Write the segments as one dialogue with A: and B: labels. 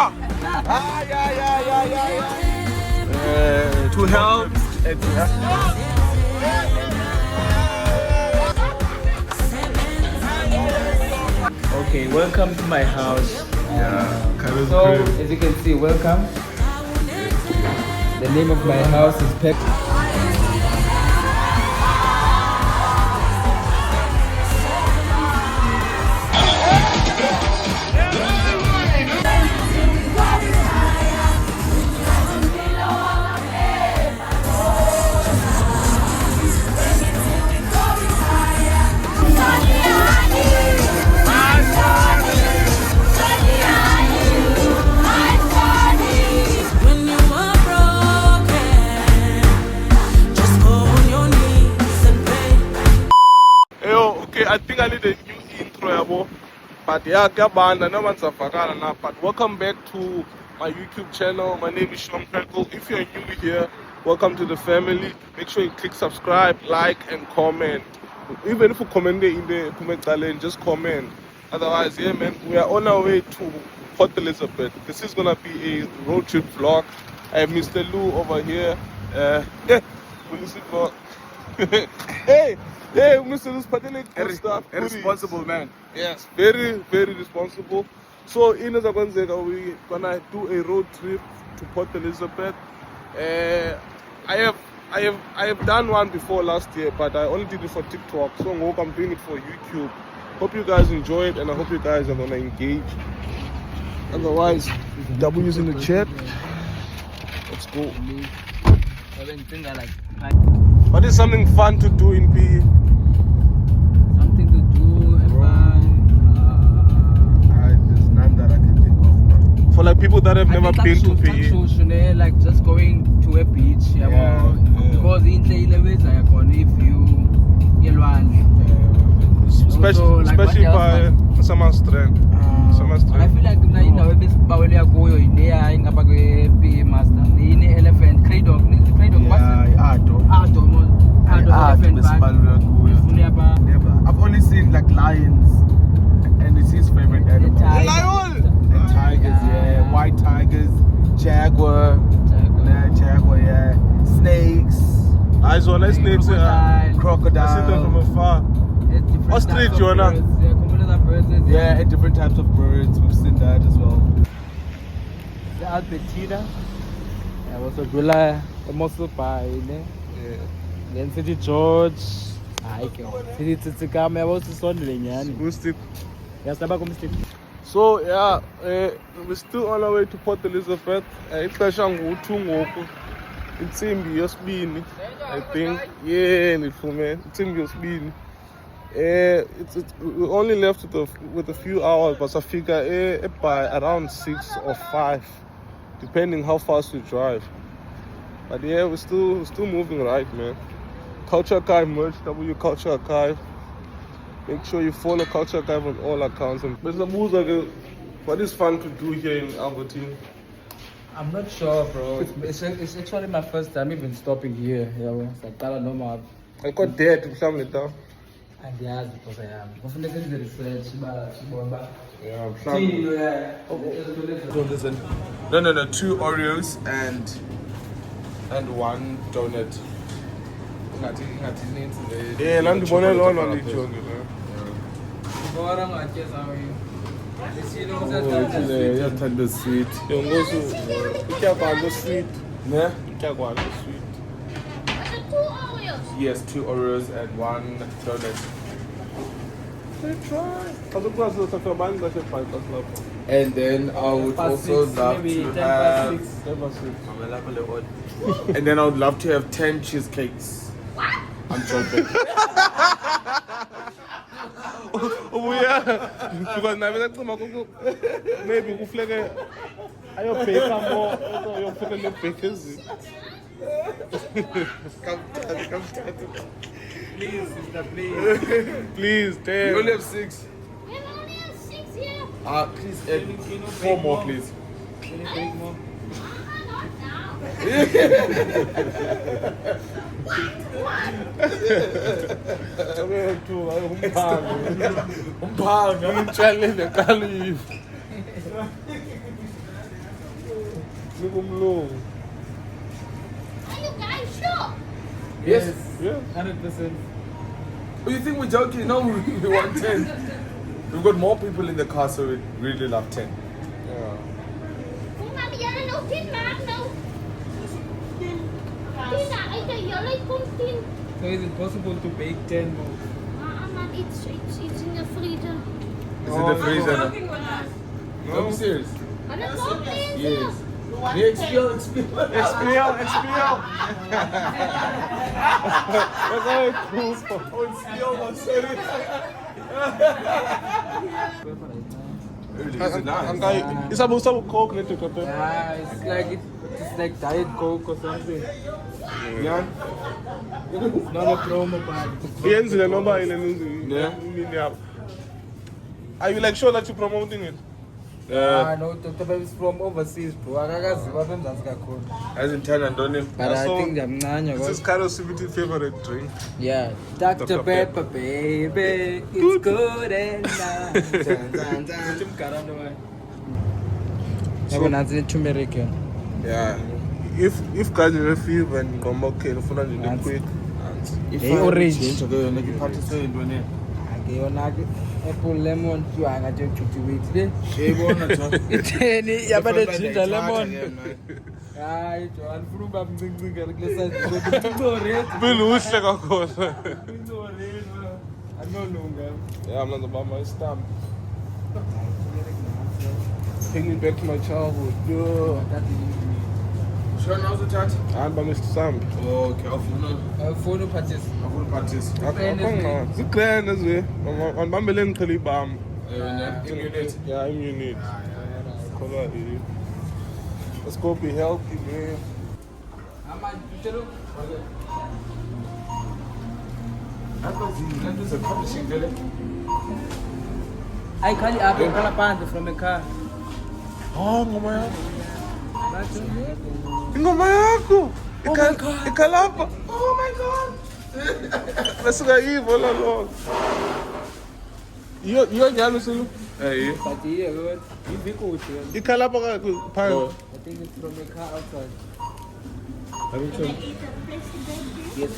A: To help and to help. Okay, welcome to my house. So, as you can see, welcome. The name of my house is Pep.
B: I think I need a new intro, yabo. But yeah, kabanda, no one's a fakana now. But welcome back to my YouTube channel. My name is Sean Perkle. If you're new here, welcome to the family. Make sure you click subscribe, like, and comment. Even if you comment in the comment section, just comment. Otherwise, yeah, man, we are on our way to Port Elizabeth. This is gonna be a road trip vlog. I have Mr. Lou over here. Will you see vlog? Hey, Mr. Lou's partly good stuff.
A: A responsible man.
B: Yes, very, very responsible. So in Zagonzega, we're gonna do a road trip to Port Elizabeth. I have done one before last year, but I only did it for TikTok. So I'm doing it for YouTube. Hope you guys enjoy it, and I hope you guys are gonna engage. Otherwise, W's in the chat. Let's go. What is something fun to do in PE?
A: Something to do,
B: There's none that I can think of, bro. For like people that have never been to PE.
A: Like just going to a beach, yeah. Because in the elevator, if you
B: especially by Summer Strand.
A: I feel like now in the Bawlia go in there, in a PE master, in elephant, cradle,
C: I've only seen like lions, and it's his favorite animal.
B: Lion!
C: And tigers, yeah, white tigers, jaguar, yeah, snakes,
B: I saw nice snakes,
C: crocodile.
B: I see them from afar. Ostrich, Jonah.
C: Yeah, and different types of birds. We've seen that as well.
A: The Albertina. I was a Gula, a muscle pie, then City George. I can see it's a camera. I was wondering,
B: So yeah, we're still on our way to Port Elizabeth. Ixesha ngo-2 ngoku. Intsimbi yesibini, I think. Yeah, nitfume. Intsimbi yesibini. We only left with a few hours, but I figure by around 6 or 5, depending how fast we drive. But yeah, we're still moving right, man. Culture Archive merch, W Culture Archive. Make sure you follow Culture Archive on all accounts. And what is fun to do here in Albertine?
A: I'm not sure, bro. It's actually my first time even stopping here. It's like I don't know.
B: I got there to family down.
A: And yes, because I am. The research,
B: Yeah,
C: No, 2 Oreos and 1 donut.
B: yeah, I'm the one alone on the joke.
C: Yathanda sweet.
B: Yongosu, ikyagwalo sweet.
C: Yeah?
B: Ikyagwalo sweet.
C: Yes, 2 Oreos and 1 donut. And then I would also love to have and then I would love to have 10 cheesecakes. I'm joking.
B: Oh yeah, because now maybe we flag ayo bake more, you flag the bakers.
C: Come,
A: Please, sister, please.
B: Please,
C: We
B: damn.
C: only have 6.
D: We only have 6 here.
C: Please add 4 more, please.
A: Can you take more?
D: Not now.
B: Nikumlungu.
D: Are you guys sure?
C: Yes.
B: Yeah.
A: 100%.
C: Oh, you think we're joking? No, we want 10. We've got more people in the car, so we really love 10.
B: Yeah.
D: Kung mami yan ano, tin ma'am, no. Tin na, ay kayo, like kung tin.
A: So is it possible to bake 10 more?
D: Man, it's in the freezer.
C: Is it the freezer?
B: No.
C: Are you serious?
D: Ano po, please?
C: Yes. The XPL.
B: XPL. That's how it goes.
C: Oh, XPL, man, sorry. Is it nice?
B: It's about Coke, let it happen.
A: Yeah, it's like Diet Coke or something.
B: Yeah.
A: It's not a promo bag.
B: Yenzile noma ile nini.
C: Yeah.
B: Are you like sure that you're promoting it?
A: No, Dr. Baby is from overseas, bro. Akakaziwa apha eMzantsi kakhulu.
C: As in 10 and Donny.
A: But I
B: So,
A: think ndiyamncanya
B: This is Carol CVT favorite drink.
A: Yeah, Dr. Pepper, baby, it's good and nice. Uthi mgarando wayo. Yabo nansi le turmeric yona.
B: Yeah. If guys you fever and ngoma okay ufuna nje
A: Nansi.
B: quick.
A: Hey, orange.
C: Ngiphathiswe yintoni?
A: Ake yona ke apple lemon tyiwa ngathi ujujuwiti le.
C: Yayibona cha.
A: Itheni yaba le ginger lemon. Hayi Johan ufuna uba mncinci kule size ucore.
B: Biluhle kakhulu.
A: Ucore. Anolunga.
B: Yeah, I'm not about my stamp. Take me back to my childhood. Yo.
C: Sure, now's the chat?
B: I'm by Mr. Sam.
C: Oh, okay.
A: Phone uphathisa.
C: Parties.
B: Ziklen as well. Ngibambele ngiqhela ibam.
C: Immunity.
B: Yeah, immunity. Let's go be healthy, man.
C: There's a publishing there.
A: I call you up and call up from a car.
B: Oh, ngoma yako. Ngoma yako. Ikalapa. Oh my god. Nasuka hivyo lolo. Iyo njalo silu.
C: Hey.
A: But yeah, good. You be good.
B: Ikalapa ka phan.
A: I think it's from a car outside. Yes,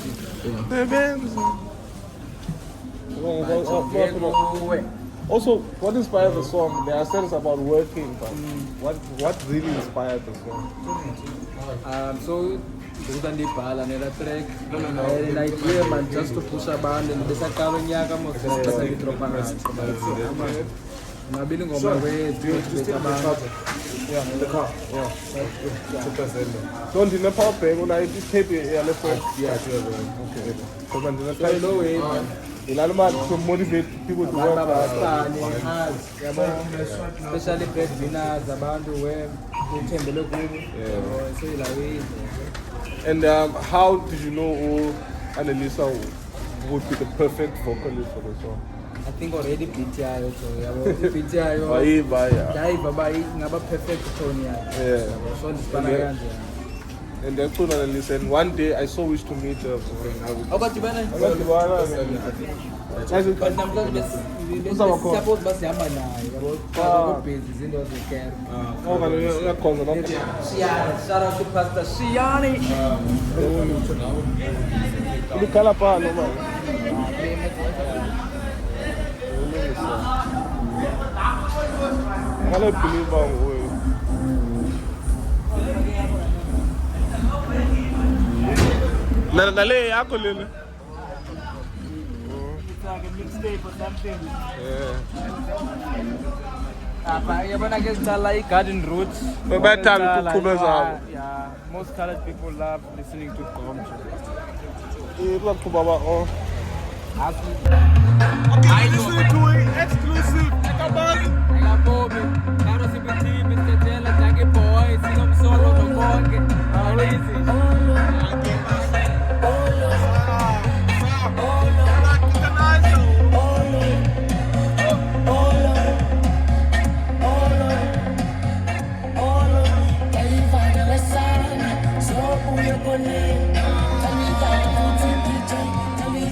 B: Sebenza. Also, what inspired the song? There are songs about working, but what really inspired the song?
A: So ukuba ndibhala nela track and idea man just to push abantu and besaqala unyaka mos bese ngidropa ngaso ngabili ngoma wethu abantu
B: Yeah, in the car. Yeah. So ndine power bank unayo i-tape yale phone.
C: Yeah, sure, bro.
B: Okay. Ngoba ndine
A: so no way man
B: ilalo mali to motivate people to work hard.
A: abasane yabo especially breadwinners abantu uthembele kubo so ilawe
B: And how did you know Annalisa would be the perfect vocalist for the song?
A: I think already beat yayo so yabo beat yayo
B: Bayiva, yeah.
A: yayiva ngaba perfect tone yayo
B: Yeah.
A: so ndisibana kanje
B: And then told Annalisa, and one day I so wish to meet her.
A: awukadibana but namhlanje siyaphosa uba sihamba naye yabo busy izinto zekere
B: Uyakhonza lapha.
A: Shiyani, shout out to Pastor Shiyani.
B: Likhala pha noma. Ngale believe nguwe. Nale yakho lena.
A: It's like a mixtape or something.
B: Yeah.
A: Yabona ke sicala i-garden roots.
B: Bayathanda ukuqhubeza zabo.
A: Yeah, most colored people love listening to Gomjo.
B: Baqhuba ba oh.
A: I
B: Listen to it exclusive.
A: Akabobi, Karo CPT, Mr. Jella, Jackie Boy, Sinomsolo, Nobonke. How is it?
D: Tell me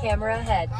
E: Camera ahead.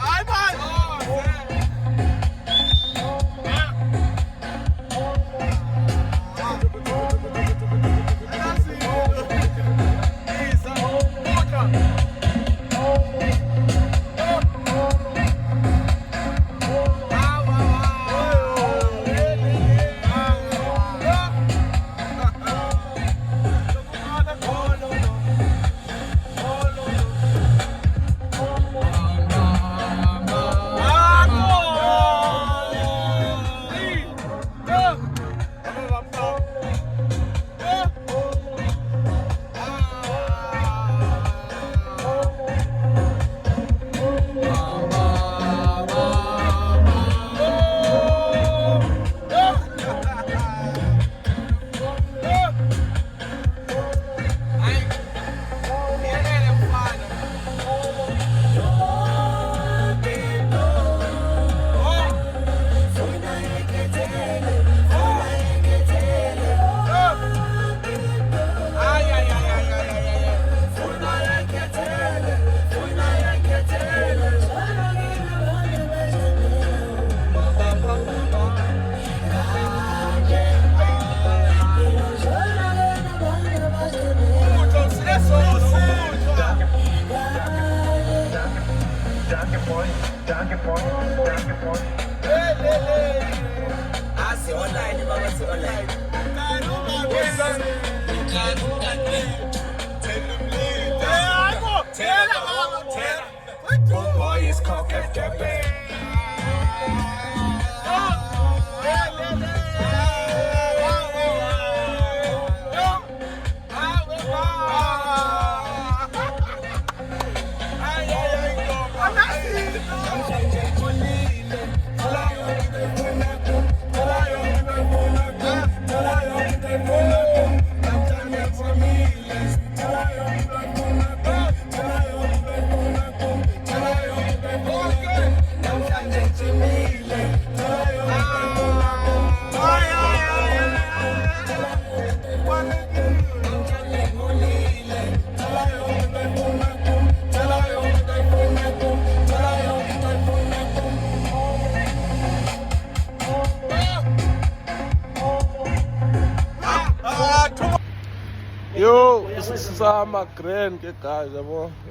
B: Yo, this is my grand guys.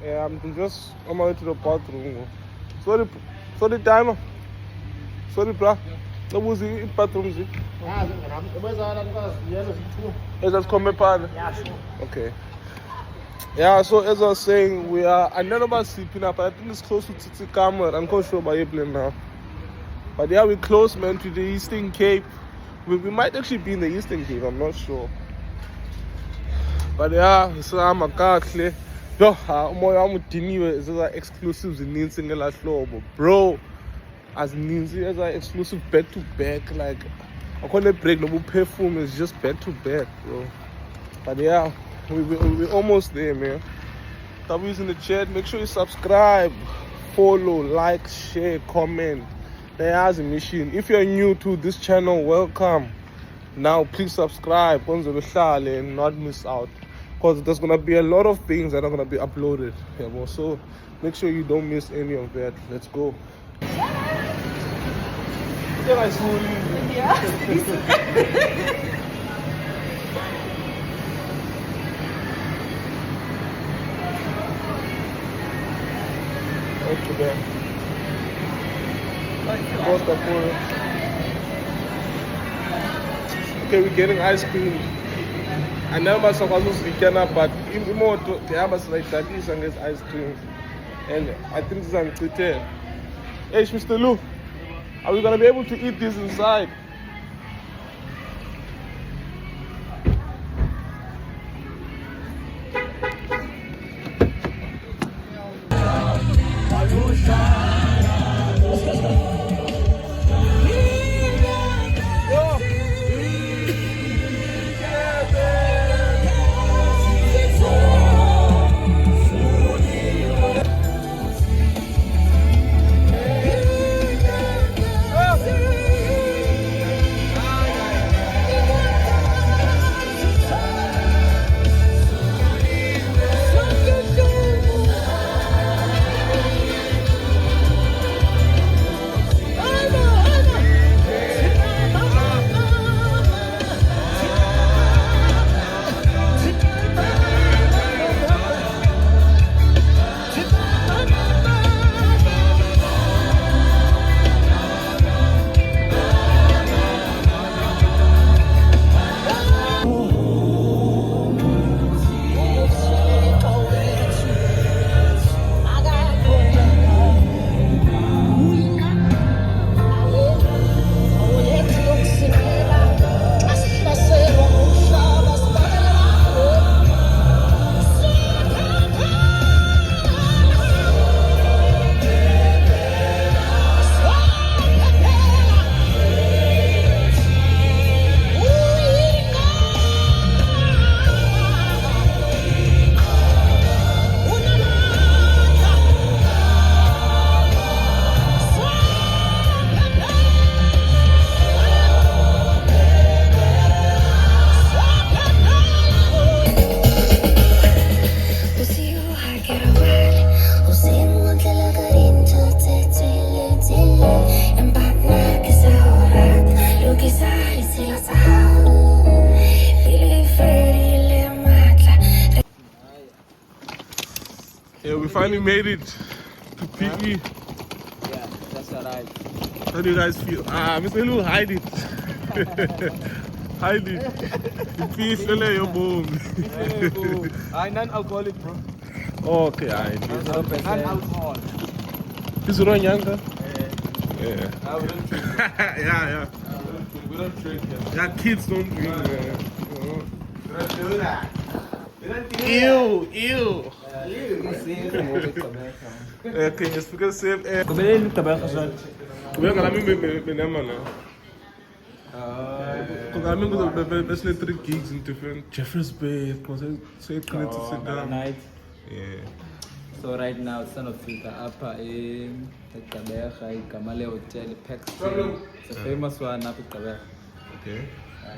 B: Yeah, I'm just on my way to the bathroom. Sorry, timer. Sorry, bro. What was the bathroom? Is that coming pan?
A: Yeah, sure.
B: Okay. Yeah, so as I was saying, we are. I know about sleeping up, but I think it's close to Tsitsikamma. I'm not sure about airplane now. But yeah, we're close, man, to the Eastern Cape. We might actually be in the Eastern Cape. I'm not sure. But yeah, I'm a kahle. Yo, umoya wami udiniwe zeza exclusives zininzi ngela hlobo. Bro, as ninzi as exclusive back to back, like akhona break nobu perfume is just back to back, bro. But yeah, we're almost there, man. W's in the chat, make sure you subscribe, follow, like, share, comment. There's a mission. If you're new to this channel, welcome. Now please subscribe and not miss out, because there's gonna be a lot of things that are gonna be uploaded. Yeah, so make sure you don't miss any of that. Let's go. Okay, we're getting ice cream. I never saw this weekend, but in more they have us like that is and ice cream. And I think this is Twitter. Hey, Mr. Lou, are we gonna be able to eat this inside? finally made it to PE.
A: Yeah, that's alright.
B: How do you guys feel? Mr. Lu, hide it. Hide it. Peace, your boom.
A: I non-alcoholic, bro.
B: Okay, I did.
A: Non-alcohol.
B: Is it on Yanka? Yeah. Yeah.
C: We don't drink here.
B: Yeah, kids don't drink, man.
C: We don't do that.
B: Ew. Okay, it's because save air. We're gonna be now. Because I'm going to be 3 gigs in different Jeffers Bay. Because I connect to sit down.
A: Night.
B: Yeah.
A: So right now, son of Filter Upper in Kabeja, Kamale Hotel, Paxton. It's a famous one up at Kabeja.
B: Okay.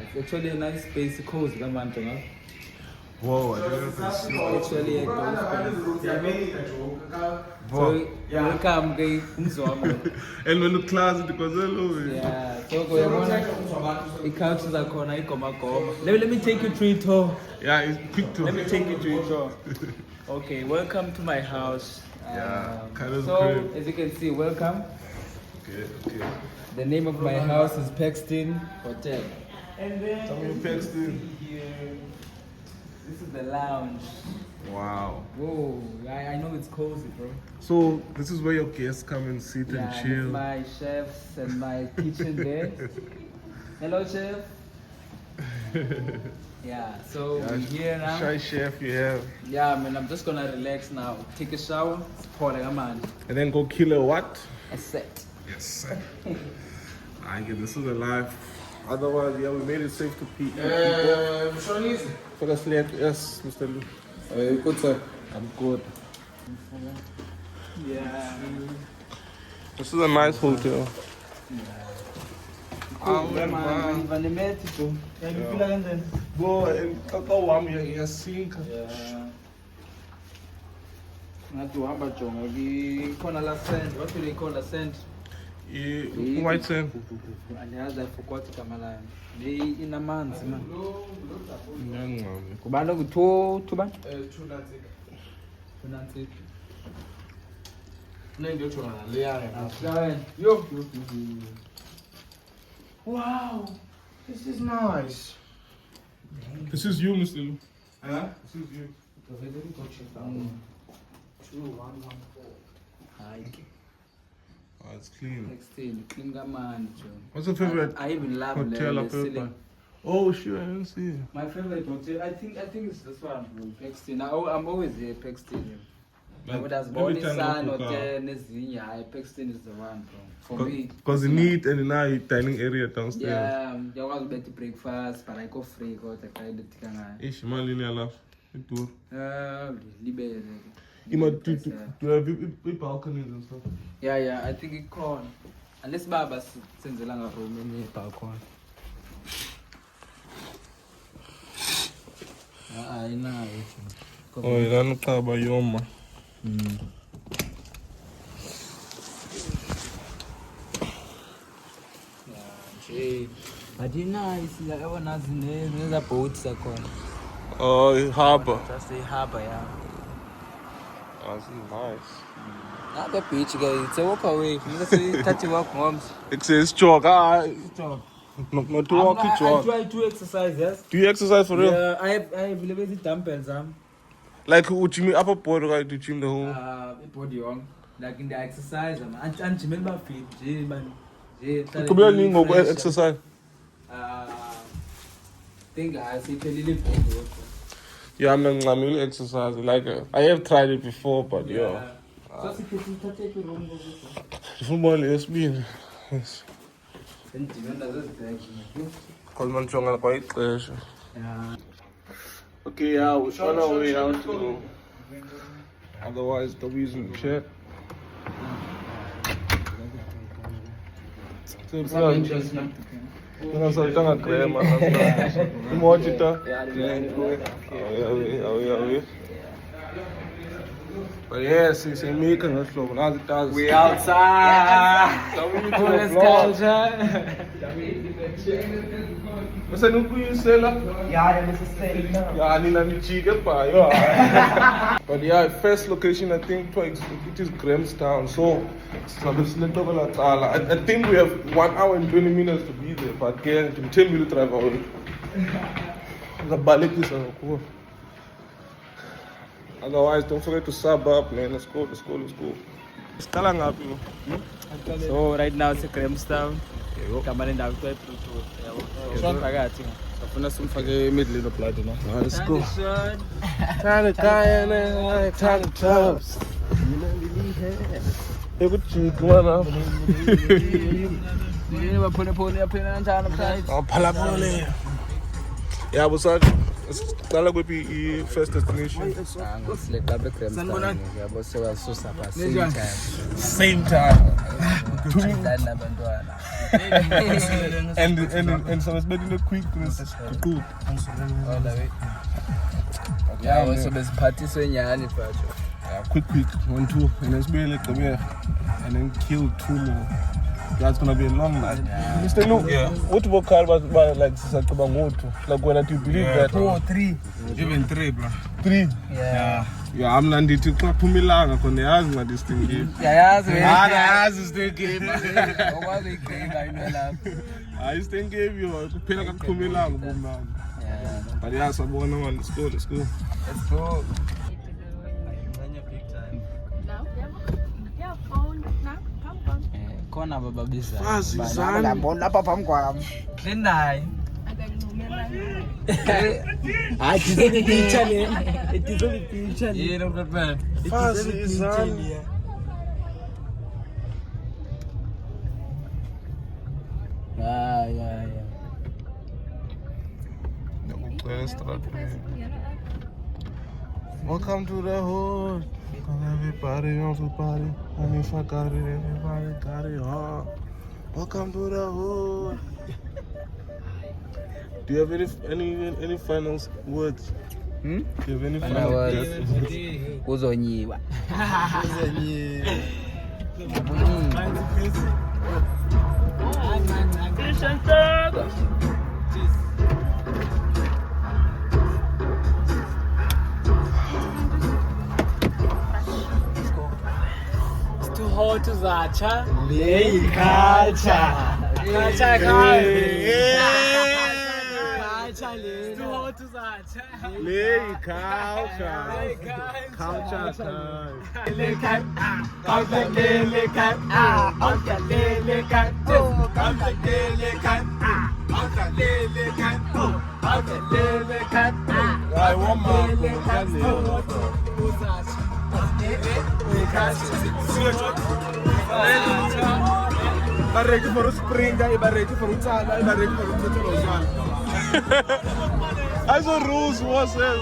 A: It's actually a nice space, cozy, come on, Jonah.
B: Whoa, I didn't see.
A: Actually, a golf So, welcome, guys.
B: And when the class, because hello.
A: Yeah, so go on. The couches are corner, let me take you to a tour.
B: Yeah, it's quick to.
A: Let me take you to a tour. Okay, welcome to my house.
B: Yeah, Carol's
A: so,
B: crib.
A: as you can see, welcome.
B: Okay.
A: The name of my house is Paxton Hotel. And then
B: Tell me your Paxton.
A: here, this is the lounge.
B: Wow.
A: Whoa, I know it's cozy, bro.
B: So this is where your guests come and sit and
A: Yeah,
B: chill.
A: with my chefs and my kitchen there. Hello, chef. Yeah, so we're here now.
B: Shy chef you have.
A: Yeah, man, I'm just gonna relax now. Take a shower, pour like a man.
B: And then go kill a what?
A: A set.
B: Yes. I get this is a life. Otherwise, yeah, we made it safe to pee.
C: Chinese.
B: For the flat, yes, Mr. Lu.
C: Good sir.
B: I'm good.
A: Yeah.
B: This is a nice hotel. Go and kakawam yasinka.
A: Not to have a jonga. The corner la sand. What do they call the sand?
B: White sand.
A: And the other forgot to come alive. They in a man's man. Kubanda kuto tuba. Tunatik. Yo.
C: Wow, this is nice.
B: This is you, Mr. Lu.
C: Huh?
B: This is you.
A: 2114.
B: Oh, it's clean.
A: 16. Clean man.
B: What's your favorite
A: I even love
B: hotel
A: the
B: up
A: ceiling.
B: here? Oh, sure, I didn't see it.
A: My favorite hotel, I think it's this one, bro. Paxton. I'm always here, Paxton. But as Body Sun Hotel, Nezinya, Paxton is the one, bro. For me.
B: Because the neat and now dining area downstairs.
A: Yeah, there was better breakfast, but I go free, go to try the tikanga.
B: Ish, man, linear laugh. It do.
A: Libe.
B: Do you have balconies and stuff?
A: Yeah, I think it can. Unless Baba sends a long room in the balcony. I know.
B: Oh, you don't know about your man.
A: I didn't know it's like everyone in the boats are called.
B: Oh, harbor.
A: Just the harbor, yeah.
B: Oh, this is nice.
A: Not the beach, guys. It's a walk away. You see, 30 walk moms.
B: It says jog. Not to walk,
A: I
B: jog.
A: try to exercise, yes.
B: Do you exercise for real?
A: Yeah, I have limited dumbbells,
B: Like, would you mean upper body, right? Do you gym the whole?
A: Body on. Like in the exercise, and gym my feet, gym, man.
B: Could be a lingo exercise.
A: Think I see Pelili.
B: Yeah, I'm really exercising. Like, I have tried it before, but yeah.
A: So, see, you take your room.
B: Football is been. Yes. Because man, chonga quite pressure.
A: Yeah.
B: Okay, yeah, we're on our way out to go. Otherwise, the reason shit. Nasa itanga crema. Umojita. Yeah. But yes, it's a making us flow. Now it does.
A: We outside.
B: So we need to
A: Let's
B: vlog.
A: go,
B: Masenukuyisela.
A: Yeah, this is saying now.
B: Yeah, nina nichike pa yo. But yeah, first location I think it is Grahamstown. So I think we have 1 hour and 20 minutes to be there. But again, 10 minutes drive away. The balik is cool. Otherwise, don't forget to sub up, man. Let's go.
A: So right now it's Grahamstown. Come on down to it. Let's go.
B: Tiny tops. Good cheek, one up. Yeah, what's up? Let's go be first destination. Same time. and so it's better quickness. Good.
A: Yeah, also best party so nyani pacho.
B: Quick, 1, 2, and then spray like the way, and then kill 2 more. That's gonna be a long night. Yeah. Mr. Luke, what about car was like like when you believe that
A: 2 or 3,
C: Even 3, bro.
B: 3?
A: yeah.
B: Yeah, I'm not into Pumilanga on the asthma this thing here.
A: Yeah,
B: Still gave
A: I know.
B: I still gave you a Pumilanga, boom now.
A: Yeah.
B: But yeah, so one, let's go.
A: Let's go.
D: Yeah, phone. Now, come on.
A: Kona baba biza.
B: Fazi sana.
A: Mbona hapa pamkwala. Lendai. Ah, tizeni picha le. Tizeni picha le. Yena baba.
B: Fazi sana.
A: Yeah.
B: Welcome to the hood. Everybody wants to party. And if I got it, everybody got it hard. Welcome to the hood. Do you have any final words? Do you have any final words?
A: Uzonyiwa. Hot to Zacha, Lay Culture. Culture, too hot to Zacha.
B: Lay culture. Culture time. I want my
C: Ready for a spring, ready for a time, ready for a
B: As a rules was it?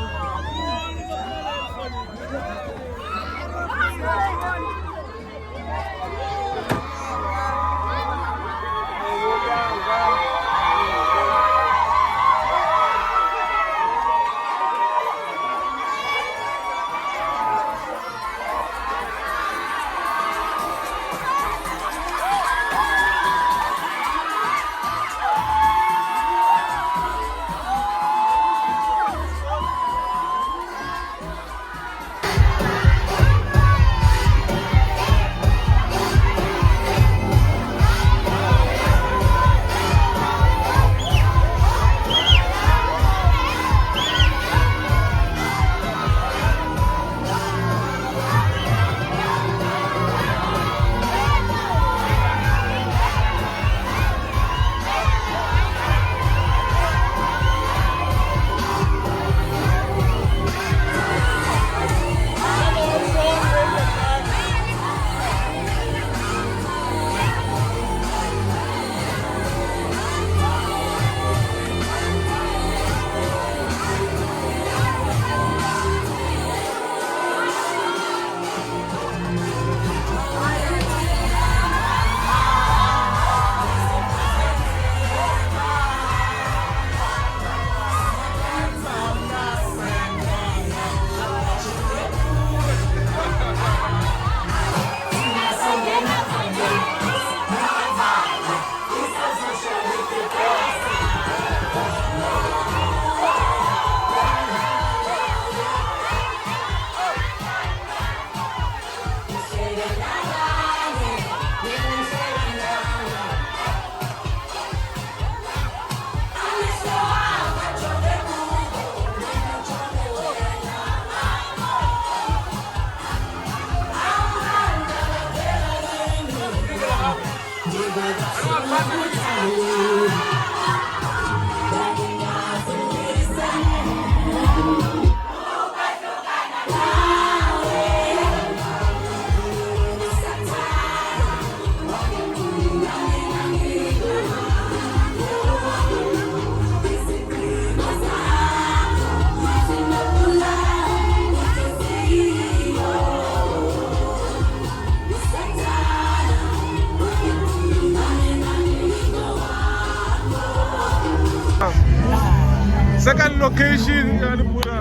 B: ka location ya le pura.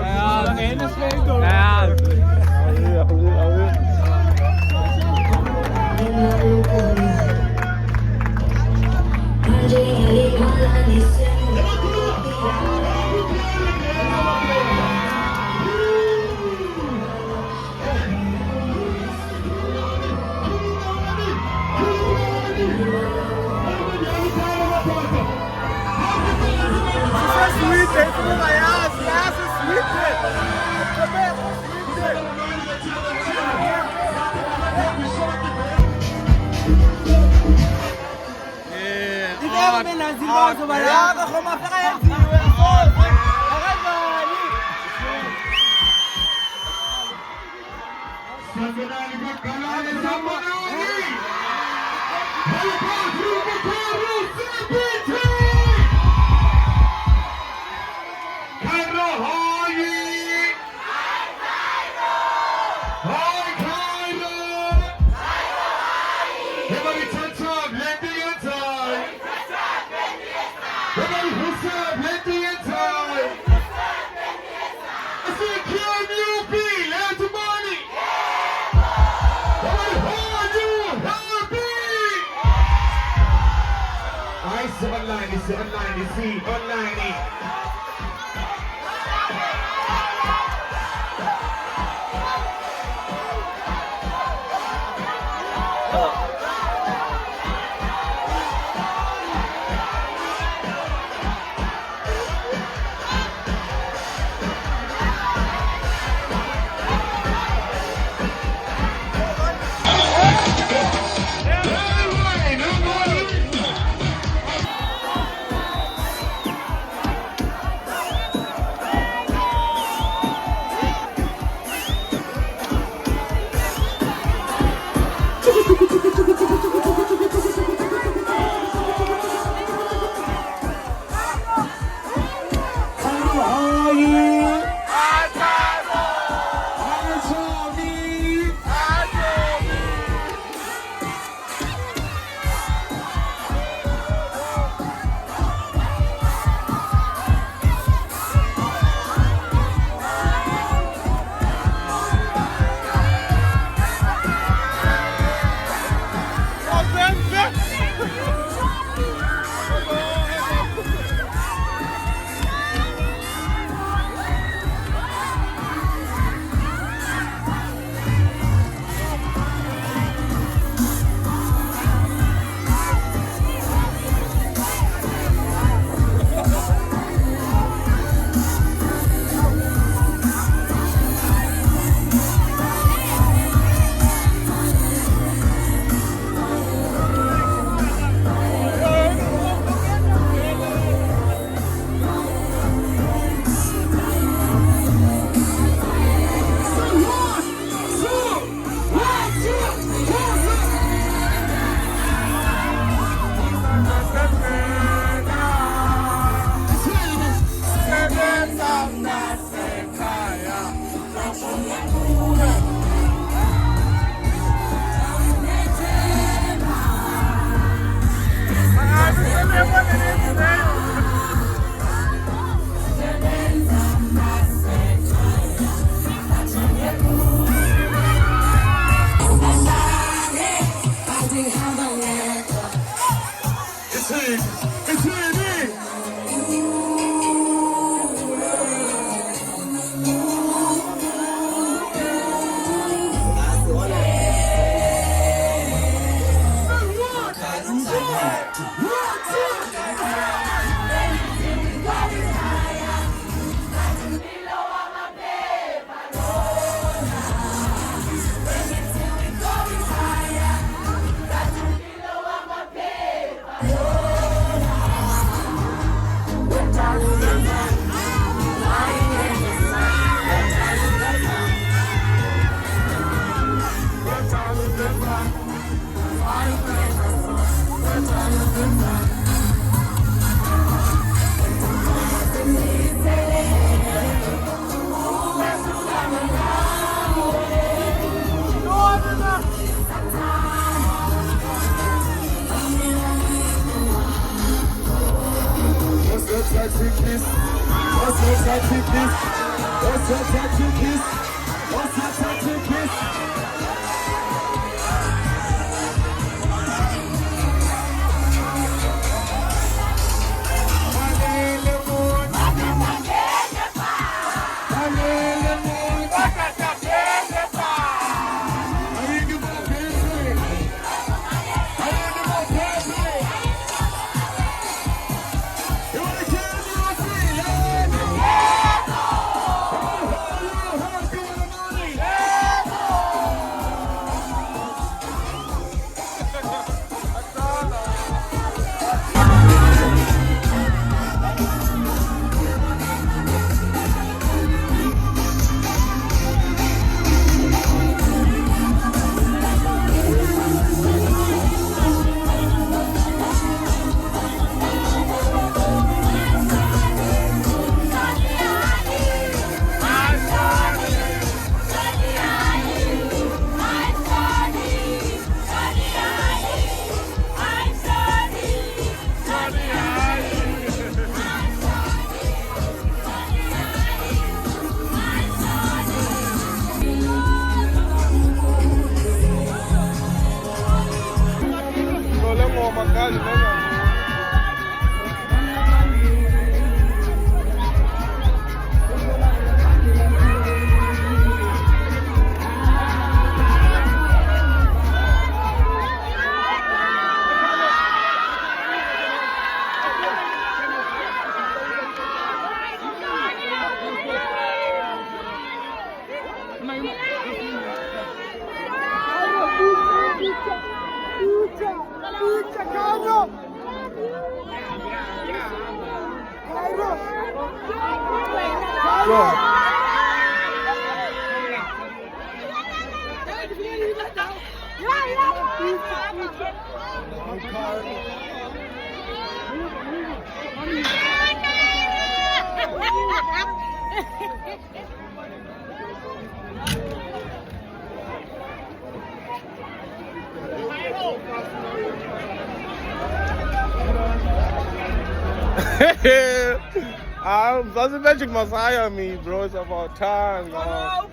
B: Zazi Magic must hire me, bro. It's about time, man.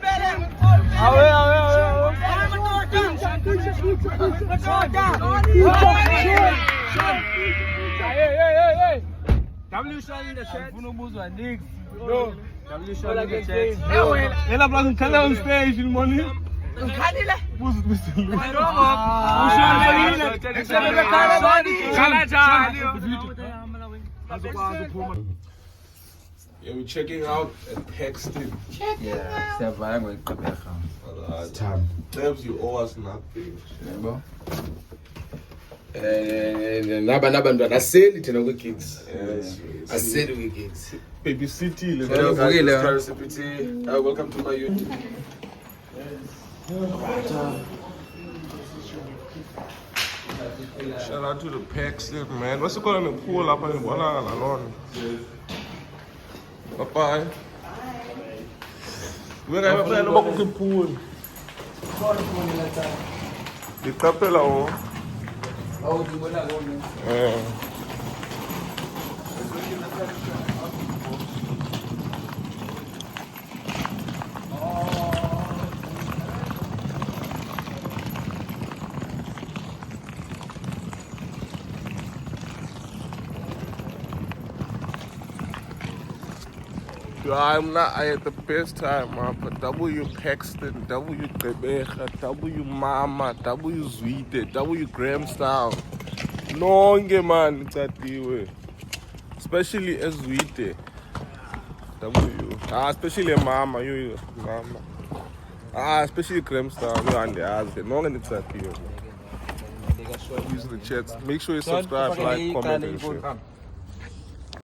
A: Hey. W Sean in the chat. Unobuzwa nix. No. W Sean in the chat. Yela plus ngikhala on stage in morning. Ngikhalile. Buzu bisile.
B: Yeah, we're checking out at Paxton.
A: Yeah, siyavaya ngoyiqhubeka.
B: Time. Devs, you owe us nothing.
A: Yebo.
C: Naba aseli thina kwi gigs.
B: Yes.
C: Aseli kwi gigs.
B: Baby City.
C: Hello guys, this is Travis CPT. Welcome to my YouTube.
B: Shout out to the Paxton, man. What's it called in the pool up in Bonagala? Bye-bye. We're going to play in the pool. The capella, oh. I'm not at the best time, man, but W Paxton, W Gqeberha, W Mama, W Zwide, W Grahamstown. Nonke man, ngicathiwe. Especially eZwide. W. Especially Mama, you Mama. Especially Grahamstown, you andiyazi. Nonke ngicathiwe. Use the chat. Make sure you subscribe, like, comment and share.